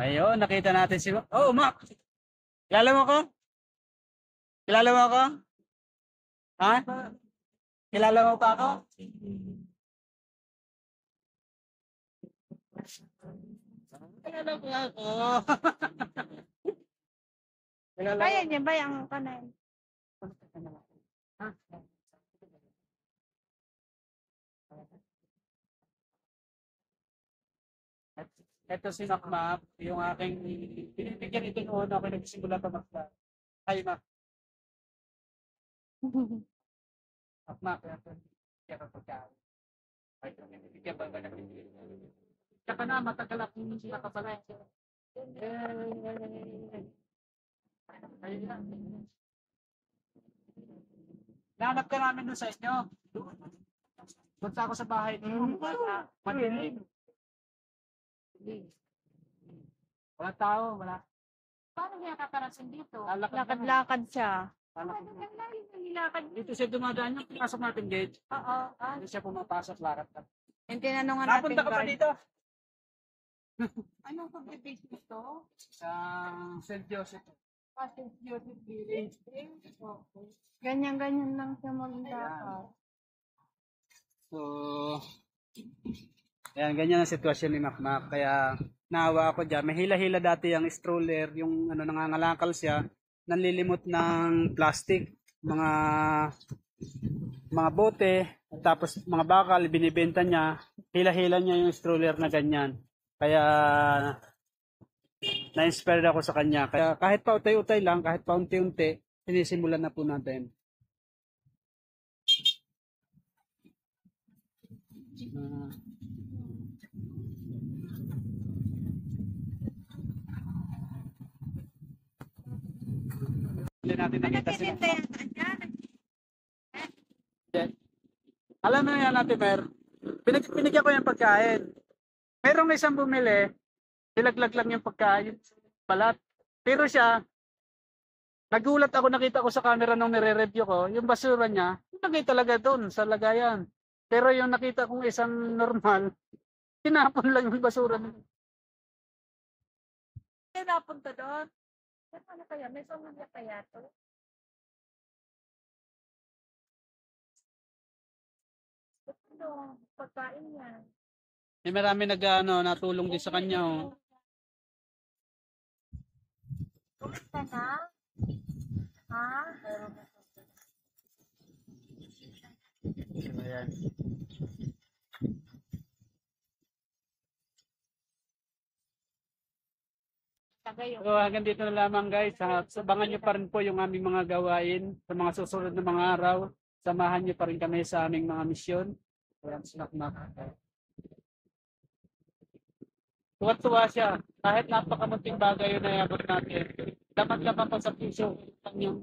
Ayun, nakita natin si... Oh, Mac! Kilala mo ko? Kilala mo ako? Ha? Kilala mo pa ako? Kilala mo ako. Kilala mo. Kaya niya ba yung kanan? Ha? Ito si Macmac, yung aking binibigyan ito noon ako nagsimula pa Macmac. Ay, Macmac, kaya ka pagkain. Ay, binibigyan ba na binibigyan? Tsaka na, matagal akong hindi nakapalay. Ayun lang. Nahanap ka namin doon sa inyo. Punta ako sa bahay niyo. Madilim. Wala tao, wala. Paano niya kakarasin dito? Lakad-lakad siya. Dito siya dumadaan yung pinasok natin gate. Oo. Dito siya pumapasok, lakad ka. Yung tinanungan natin Napunta ka pa guard. dito? Anong pag-base nito? Sa St. Joseph. Pasig Joseph Village. Ganyan-ganyan lang siya maglakad. So, ayan, ganyan ang sitwasyon ni Macmac. Kaya naawa ako dyan. May hila-hila dati ang stroller, yung nangangalakal siya, nanlilimot ng plastic, mga bote, tapos mga bakal, binibenta niya, hila-hila niya yung stroller na ganyan. Kaya na-inspired ako sa kanya. Kaya kahit pa utay-utay lang, kahit pa unti-unti, sinisimulan na po natin. Hindi natin nakita sila. Nagtitinda yan dyan. Alam mo yan, Ate Mer, binigyan ko yung pagkain. Merong isang bumili, nilaglag lang yung pagkain, balat. Pero siya, nagulat ako, nakita ko sa camera nung nire-review ko, yung basura niya, lagay talaga doon sa lagayan. Pero yung nakita kong isang normal, tinapon lang yung basura niya. Kaya napunta doon. Ano kaya? May pamilya kaya to? Ano? Pagkain niya. May marami natulong din sa kanya. Oh. Kumita na? Ha? Ayan. So hanggang dito na lamang guys. Sabangan nyo pa rin po yung aming mga gawain sa mga susunod na mga araw. Samahan nyo pa rin kami sa aming mga misyon. Ayan, sinakmak. Tuwa-tuwa siya. Kahit napakamunting bagay yun na yabot natin. Dapat-dapat pa sa puso ang yung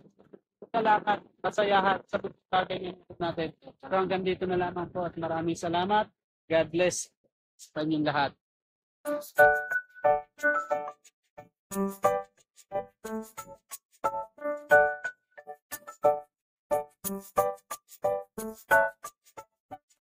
kalakad, kasayahan sa bagay natin. So hanggang dito na lamang po at maraming salamat. God bless sa inyong lahat.